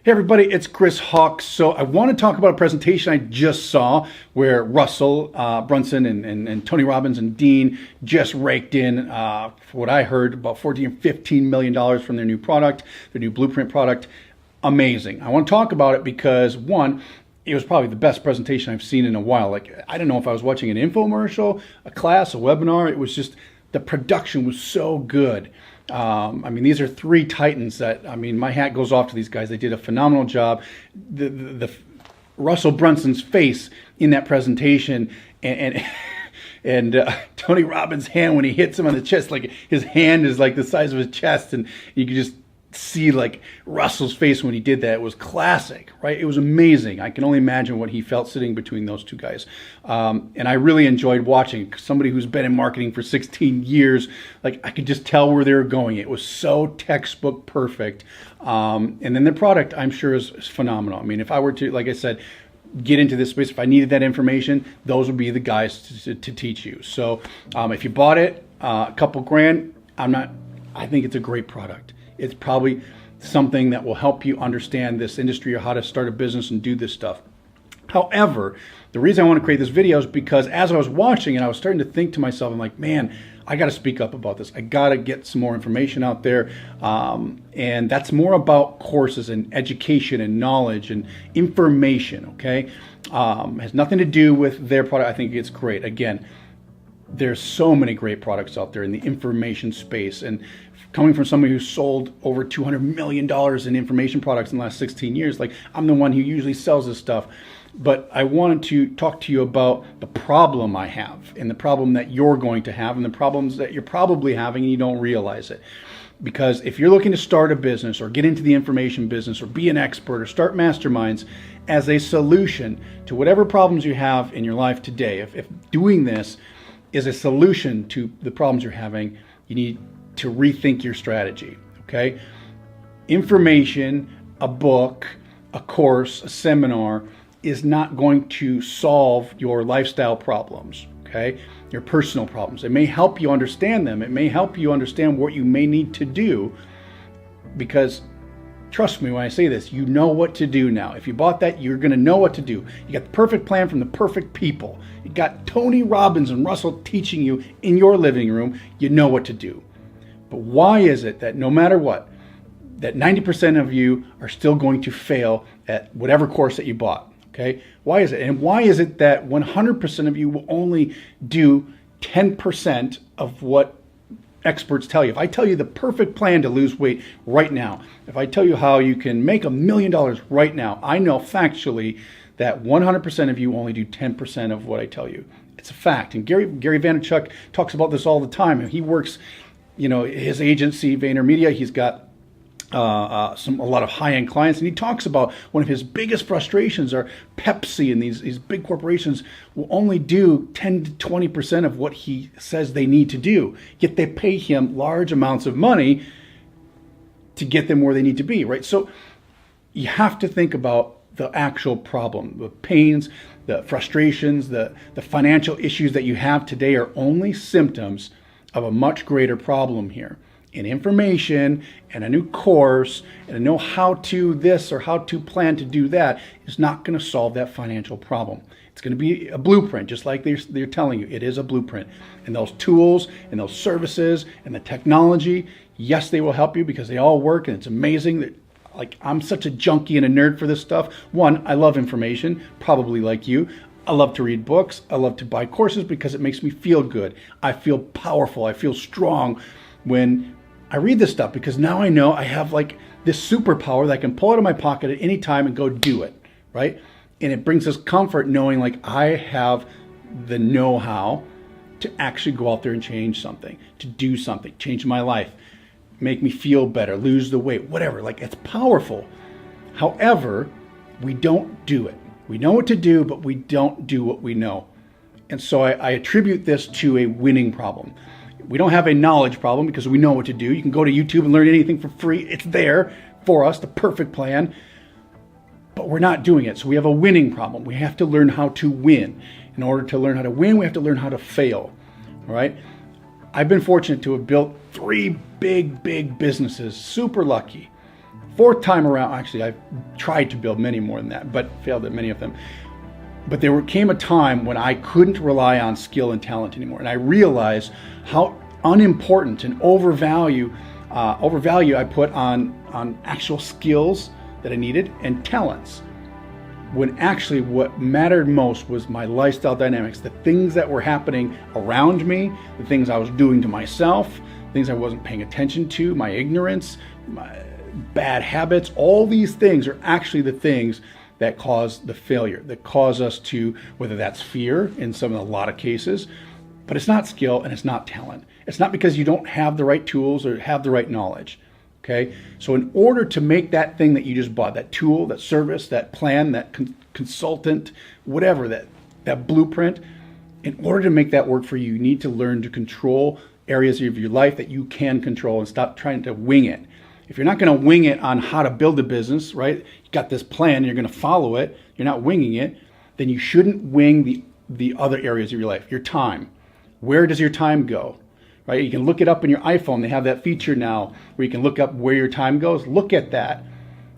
Hey everybody, it's Chris Hawk. So I want to talk about a presentation I just saw where Russel Brunson and Tony Robbins and Dean just raked in, for what I heard, about $14 or $15 million from their new product, their new Blueprint product. Amazing. I want to talk about it because, one, it was probably the best presentation I've seen in a while. Like, I don't know if I was watching an infomercial, a class, a webinar. It was just, the production was so good. I mean, these are three titans that, I mean, my hat goes off to these guys. They did a phenomenal job. The Russel Brunson's face in that presentation and Tony Robbins' hand when he hits him on the chest, like his hand is like the size of his chest, and you can just see like Russell's face when he did that. It was classic, right? It was amazing. I can only imagine what he felt sitting between those two guys. And I really enjoyed watching. Somebody who's been in marketing for 16 years, like I could just tell where they were going. It was so textbook perfect. And then the product, I'm sure, is phenomenal. I mean, if I were to, like I said, get into this space, if I needed that information, those would be the guys to teach you. So if you bought it, a couple grand, I think it's a great product. It's probably something that will help you understand this industry or how to start a business and do this stuff. However, the reason I want to create this video is because as I was watching it, I was starting to think to myself, I'm like, man, I got to speak up about this. I got to get some more information out there. And that's more about courses and education and knowledge and information, okay? Has nothing to do with their product. I think it's great. Again, there's so many great products out there in the information space, and coming from somebody who's sold over $200 million in information products in the last 16 years, like I'm the one who usually sells this stuff. But I wanted to talk to you about the problem I have and the problem that you're going to have and the problems that you're probably having and you don't realize it. Because if you're looking to start a business or get into the information business or be an expert or start masterminds as a solution to whatever problems you have in your life today, if doing this is a solution to the problems you're having, you need to rethink your strategy, okay? Information, a book, a course, a seminar is not going to solve your lifestyle problems, okay? Your personal problems. It may help you understand them. It may help you understand what you may need to do, because trust me when I say this, you know what to do now. If you bought that, you're going to know what to do. You got the perfect plan from the perfect people. You got Tony Robbins and Russell teaching you in your living room. You know what to do. But why is it that no matter what, that 90% of you are still going to fail at whatever course that you bought? Okay? Why is it? And why is it that 100% of you will only do 10% of what experts tell you? If I tell you the perfect plan to lose weight right now, if I tell you how you can make $1 million right now, I know factually that 100% of you only do 10% of what I tell you. It's a fact. And Gary Vaynerchuk talks about this all the time. He works, you know, his agency, VaynerMedia, he's got a lot of high-end clients, and he talks about one of his biggest frustrations are Pepsi and these big corporations will only do 10 to 20% of what he says they need to do, yet they pay him large amounts of money to get them where they need to be, right? So you have to think about the actual problem, the pains, the frustrations, the financial issues that you have today are only symptoms of a much greater problem here. And information and a new course and a know how to this or how to plan to do that is not going to solve that financial problem. It's going to be a blueprint, just like they're telling you. It is a blueprint. And those tools and those services and the technology, yes, they will help you because they all work and it's amazing. Like, I'm such a junkie and a nerd for this stuff. One, I love information, probably like you. I love to read books. I love to buy courses because it makes me feel good. I feel powerful. I feel strong when I read this stuff, because now I know I have like this superpower that I can pull out of my pocket at any time and go do it, right? And it brings us comfort knowing like I have the know-how to actually go out there and change something, to do something, change my life, make me feel better, lose the weight, whatever. Like, it's powerful. However, we don't do it. We know what to do, but we don't do what we know. And so I attribute this to a winning problem. We don't have a knowledge problem because we know what to do. You can go to YouTube and learn anything for free. It's there for us, the perfect plan. But we're not doing it. So we have a winning problem. We have to learn how to win. In order to learn how to win, we have to learn how to fail. All right? I've been fortunate to have built 3 big businesses. Super lucky. fourth time around, actually, I've tried to build many more than that, but failed at many of them. But there came a time when I couldn't rely on skill and talent anymore. And I realized how unimportant and overvalue I put on actual skills that I needed and talents, when actually what mattered most was my lifestyle dynamics, the things that were happening around me, the things I was doing to myself, things I wasn't paying attention to, my ignorance, my bad habits. All these things are actually the things that cause the failure, that cause us to, whether that's fear in a lot of cases, but it's not skill and it's not talent. It's not because you don't have the right tools or have the right knowledge. Okay, so in order to make that thing that you just bought, that tool, that service, that plan, that consultant, whatever, that blueprint, in order to make that work for you, you need to learn to control areas of your life that you can control and stop trying to wing it. If you're not going to wing it on how to build a business, right? You got this plan, you're going to follow it, you're not winging it, then you shouldn't wing the other areas of your life. Your time. Where does your time go? Right? You can look it up in your iPhone. They have that feature now where you can look up where your time goes. Look at that.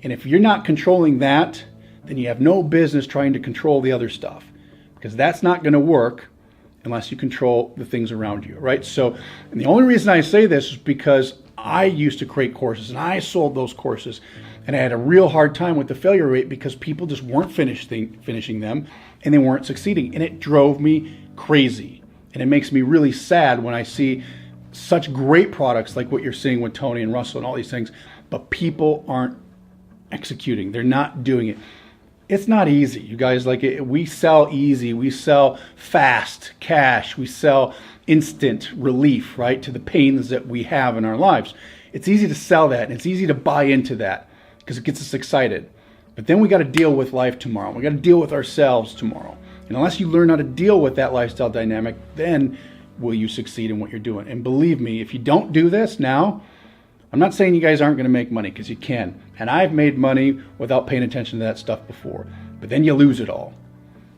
And if you're not controlling that, then you have no business trying to control the other stuff, because that's not going to work unless you control the things around you, right? So, and the only reason I say this is because I used to create courses and I sold those courses, and I had a real hard time with the failure rate because people just weren't finishing them and they weren't succeeding. And it drove me crazy. And it makes me really sad when I see such great products like what you're seeing with Tony and Russell and all these things, but people aren't executing. They're not doing it. It's not easy, you guys. Like, we sell easy, we sell fast cash, we sell instant relief, right, to the pains that we have in our lives. It's easy to sell that, and it's easy to buy into that because it gets us excited. But then we got to deal with life tomorrow. We got to deal with ourselves tomorrow. And unless you learn how to deal with that lifestyle dynamic, then will you succeed in what you're doing. And believe me, if you don't do this now, I'm not saying you guys aren't going to make money, because you can. And I've made money without paying attention to that stuff before. But then you lose it all.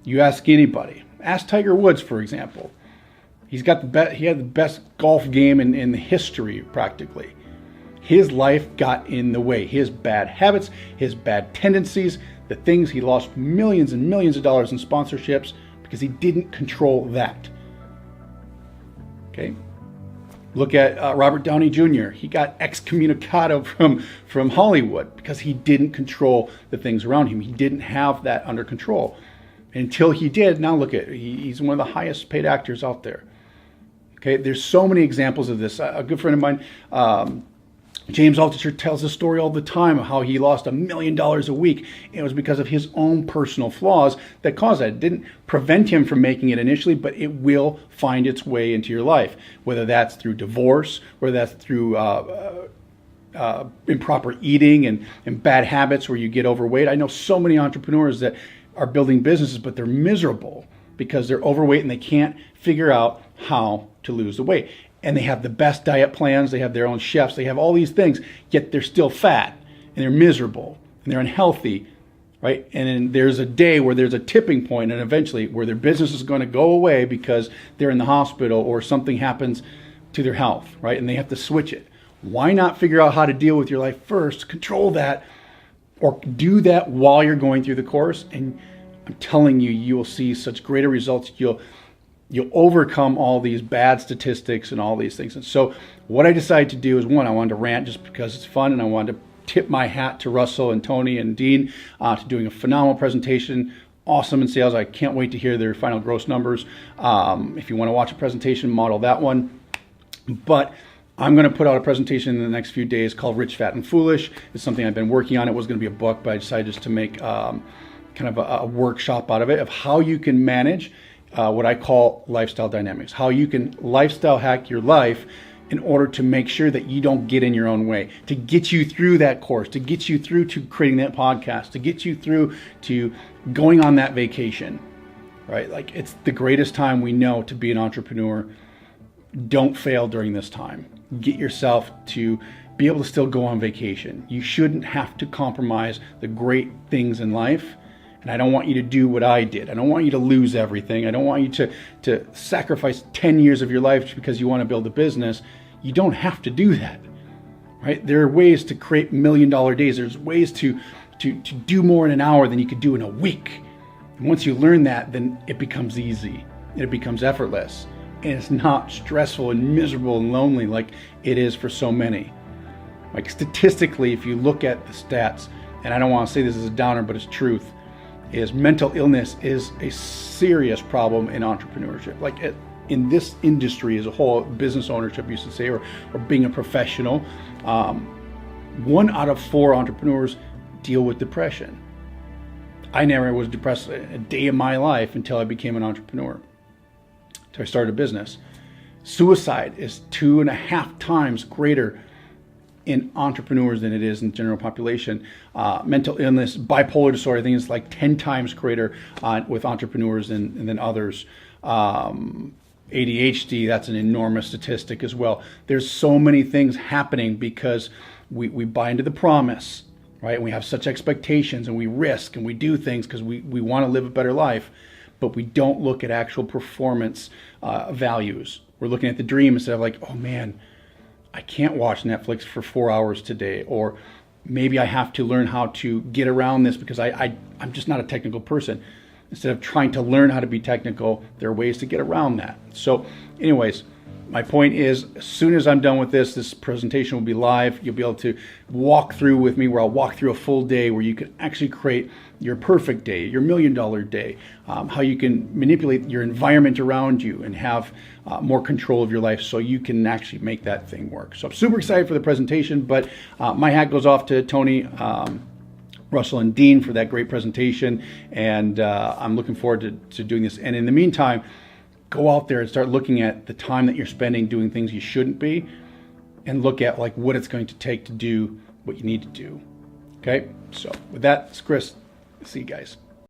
You ask anybody. Ask Tiger Woods, for example. He had the best golf game in the history, practically. His life got in the way. His bad habits, his bad tendencies, the things, he lost millions and millions of dollars in sponsorships because he didn't control that. Okay? Look at Robert Downey Jr. He got excommunicado from Hollywood because he didn't control the things around him. He didn't have that under control. Until he did, now look at, he's one of the highest paid actors out there. Okay, there's so many examples of this. A good friend of mine, James Altucher, tells the story all the time of how he lost $1 million a week. It was because of his own personal flaws that caused that. It didn't prevent him from making it initially, but it will find its way into your life, whether that's through divorce, whether that's through improper eating and bad habits where you get overweight. I know so many entrepreneurs that are building businesses, but they're miserable because they're overweight and they can't figure out how to lose the weight. And they have the best diet plans, they have their own chefs, they have all these things, yet they're still fat and they're miserable and they're unhealthy, right? And then there's a day where there's a tipping point, and eventually where their business is going to go away because they're in the hospital or something happens to their health, right? And they have to switch it. Why not figure out how to deal with your life first, control that, or do that while you're going through the course? And I'm telling you, you will see such greater results. You'll overcome all these bad statistics and all these things. And so what I decided to do is, one, I wanted to rant just because it's fun, and I wanted to tip my hat to Russell and Tony and Dean to doing a phenomenal presentation. Awesome in sales. I can't wait to hear their final gross numbers. If you want to watch a presentation, model that one. But I'm going to put out a presentation in the next few days called Rich, Fat, and Foolish. It's something I've been working on. It was going to be a book, but I decided just to make kind of a workshop out of it, of how you can manage what I call lifestyle dynamics, how you can lifestyle hack your life in order to make sure that you don't get in your own way, to get you through that course, to get you through to creating that podcast, to get you through to going on that vacation, right? Like, it's the greatest time we know to be an entrepreneur. Don't fail during this time. Get yourself to be able to still go on vacation. You shouldn't have to compromise the great things in life. And I don't want you to do what I did. I don't want you to lose everything. I don't want you to sacrifice 10 years of your life because you want to build a business. You don't have to do that, right? There are ways to create $1 million days. There's ways to do more in an hour than you could do in a week. And once you learn that, then it becomes easy. It becomes effortless. And it's not stressful and miserable and lonely like it is for so many. Like statistically, if you look at the stats, and I don't want to say this is a downer, but it's truth, is mental illness is a serious problem in entrepreneurship. Like in this industry as a whole, business ownership, you should say, or being a professional, 1 out of 4 entrepreneurs deal with depression. I never was depressed a day in my life until I became an entrepreneur, until I started a business. Suicide is 2.5 times greater in entrepreneurs than it is in the general population. Mental illness, bipolar disorder, I think it's like 10 times greater with entrepreneurs than others. ADHD, that's an enormous statistic as well. There's so many things happening because we buy into the promise, right? And we have such expectations, and we risk, and we do things because we want to live a better life, but we don't look at actual performance values. We're looking at the dream instead of like, oh man, I can't watch Netflix for 4 hours today, or maybe I have to learn how to get around this because I'm just not a technical person. Instead of trying to learn how to be technical, there are ways to get around that. So anyways, my point is, as soon as I'm done with this presentation will be live. You'll be able to walk through with me, where I'll walk through a full day where you can actually create your perfect day, your $1 million day, how you can manipulate your environment around you and have more control of your life so you can actually make that thing work. So I'm super excited for the presentation, but my hat goes off to Tony, Russell, and Dean for that great presentation, and I'm looking forward to doing this. And in the meantime, go out there and start looking at the time that you're spending doing things you shouldn't be, and look at like what it's going to take to do what you need to do. Okay, so with that, it's Chris. See you guys.